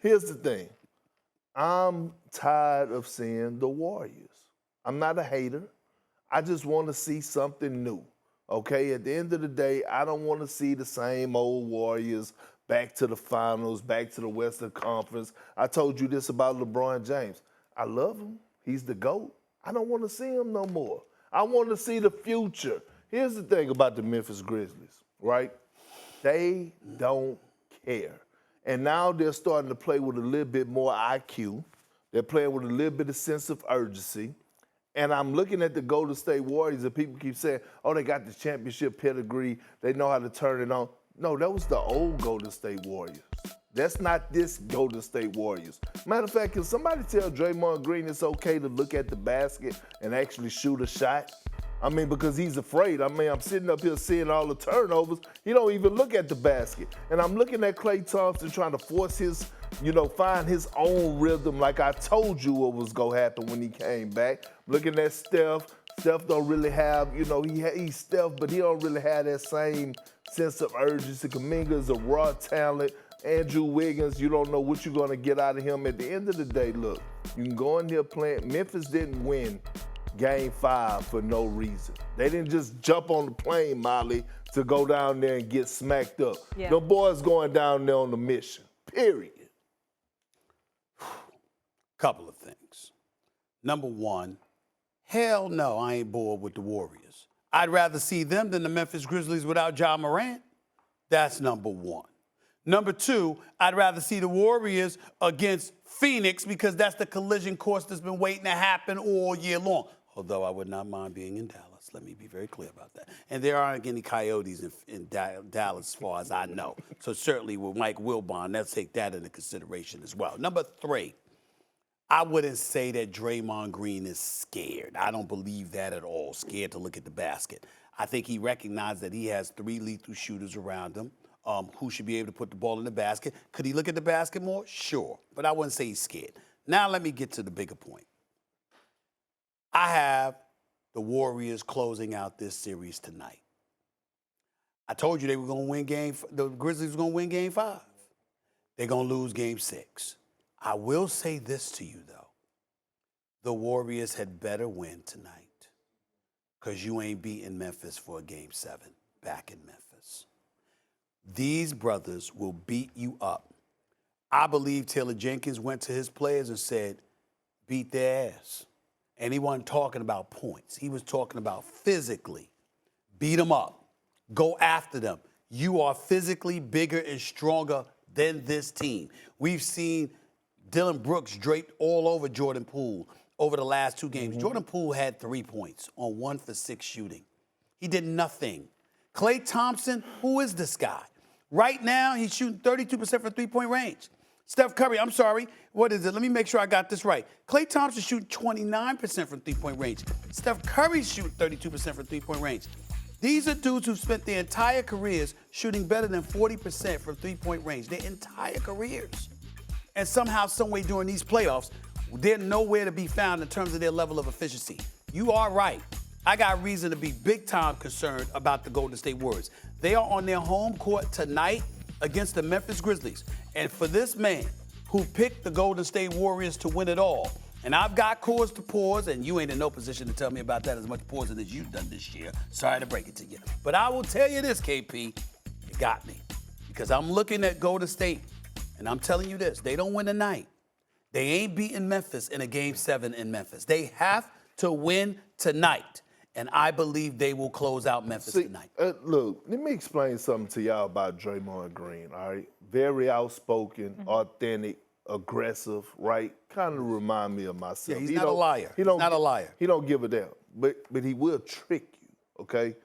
Here's the thing. I'm tired of seeing the Warriors. I'm not a hater. I just want to see something new. Okay, at the end of the day, I don't want to see the same old Warriors back to the finals, back to the Western Conference. I told you this about LeBron James. I love him. He's the GOAT. I don't want to see him no more. I want to see the future. Here's the thing about the Memphis Grizzlies, right? They don't care. And now they're starting to play with a little bit more IQ. They're playing with a little bit of sense of urgency. And I'm looking at the Golden State Warriors, and people keep saying, oh, they got the championship pedigree. They know how to turn it on. No, that was the old Golden State Warriors. That's not this Golden State Warriors. Matter of fact, can somebody tell Draymond Green it's okay to look at the basket and actually shoot a shot? I mean, because he's afraid. I mean, I'm sitting up here seeing all the turnovers. He don't even look at the basket. And I'm looking at Klay Thompson trying to force his, find his own rhythm like I told you what was going to happen when he came back. Looking at Steph. Steph don't really have, he's Steph, but he don't really have that same sense of urgency. Kuminga is a raw talent. Andrew Wiggins, you don't know what you're going to get out of him. At the end of the day, look, you can go in here playing. Memphis didn't win Game 5 for no reason. They didn't just jump on the plane, Molly, to go down there and get smacked up. Yeah. The boys going down there on a mission, period. Couple of things. Number one, hell no, I ain't bored with the Warriors. I'd rather see them than the Memphis Grizzlies without Ja Morant. That's number one. Number two, I'd rather see the Warriors against Phoenix because that's the collision course that's been waiting to happen all year long. Although I would not mind being in Dallas. Let me be very clear about that. And there aren't any Coyotes in Dallas as far as I know. So certainly with Mike Wilbon, let's take that into consideration as well. Number three, I wouldn't say that Draymond Green is scared. I don't believe that at all, scared to look at the basket. I think he recognized that he has three lethal shooters around him. Who should be able to put the ball in the basket. Could he look at the basket more? Sure. But I wouldn't say he's scared. Now let me get to the bigger point. I have the Warriors closing out this series tonight. I told you they were going to win the Grizzlies were going to win Game 5. They're going to lose Game 6. I will say this to you, though. The Warriors had better win tonight because you ain't beating Memphis for a Game 7 back in Memphis. These brothers will beat you up. I believe Taylor Jenkins went to his players and said, beat their ass. And he wasn't talking about points. He was talking about physically. Beat them up. Go after them. You are physically bigger and stronger than this team. We've seen Dylan Brooks draped all over Jordan Poole over the last two games. Jordan Poole had 3 points on 1 for 6 shooting. He did nothing. Klay Thompson, who is this guy? Right now, he's shooting 32% from three-point range. Steph Curry, I'm sorry, what is it? Let me make sure I got this right. Klay Thompson shooting 29% from three-point range. Steph Curry's shooting 32% from three-point range. These are dudes who've spent their entire careers shooting better than 40% from three-point range, their entire careers. And somehow, someway during these playoffs, they're nowhere to be found in terms of their level of efficiency. You are right. I got reason to be big-time concerned about the Golden State Warriors. They are on their home court tonight against the Memphis Grizzlies. And for this man who picked the Golden State Warriors to win it all, and I've got cause to pause, and you ain't in no position to tell me about that as much pausing as you've done this year. Sorry to break it to you. But I will tell you this, KP, you got me. Because I'm looking at Golden State, and I'm telling you this, they don't win tonight. They ain't beating Memphis in a Game 7 in Memphis. They have to win tonight. And I believe they will close out Memphis tonight. Look, let me explain something to y'all about Draymond Green, all right? Very outspoken, authentic, aggressive, right? Kind of remind me of myself. Yeah, he's not a liar. He's not a liar. He don't give a damn. But he will trick you, okay?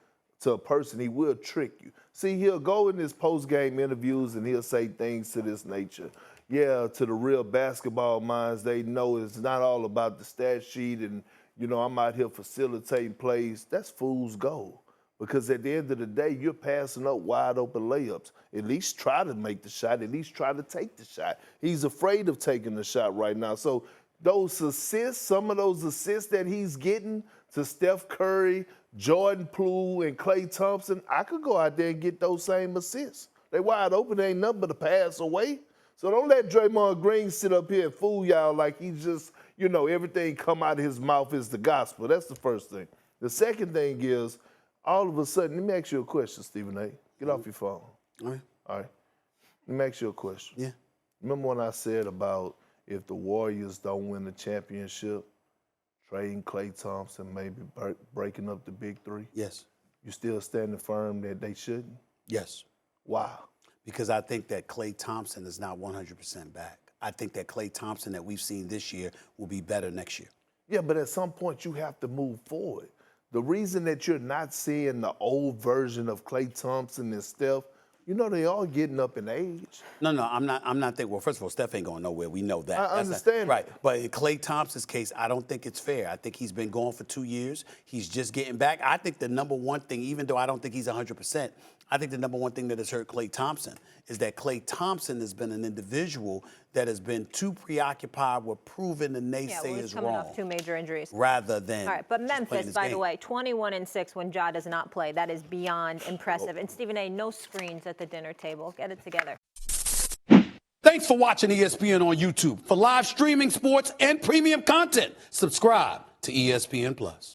To a person, he will trick you. See, he'll go in his post-game interviews and he'll say things to this nature. Yeah, to the real basketball minds, they know it's not all about the stat sheet and I'm out here facilitating plays. That's fool's gold. Because at the end of the day, you're passing up wide open layups. At least try to make the shot. At least try to take the shot. He's afraid of taking the shot right now. So those assists, some of those assists that he's getting to Steph Curry, Jordan Poole, and Klay Thompson, I could go out there and get those same assists. They wide open. They ain't nothing but a pass away. So don't let Draymond Green sit up here and fool y'all like he's just, everything come out of his mouth is the gospel. That's the first thing. The second thing is, all of a sudden, let me ask you a question, Stephen A. Get off your phone. All right. All right. Let me ask you a question. Yeah. Remember when I said about if the Warriors don't win the championship, trading Klay Thompson, maybe breaking up the big three? Yes. You still standing firm that they shouldn't? Yes. Why? Because I think that Klay Thompson is not 100% back. I think that Klay Thompson that we've seen this year will be better next year. Yeah, but at some point you have to move forward. The reason that you're not seeing the old version of Klay Thompson and Steph, they all getting up in age. No, I'm not thinking. Well, first of all, Steph ain't going nowhere. We know that. I understand. Right. But in Klay Thompson's case, I don't think it's fair. I think he's been gone for 2 years. He's just getting back. I think the number one thing, even though I don't think he's 100%, I think the number one thing that has hurt Klay Thompson is that Klay Thompson has been an individual that has been too preoccupied with proving the naysayers coming wrong. Off 2 major injuries. Rather than. All right, but just playing Memphis, his by game. the way, 21-6 when Ja does not play. That is beyond impressive. And Stephen A., no screens at the dinner table. Get it together. Thanks for watching ESPN on YouTube. For live streaming sports and premium content, subscribe to ESPN Plus.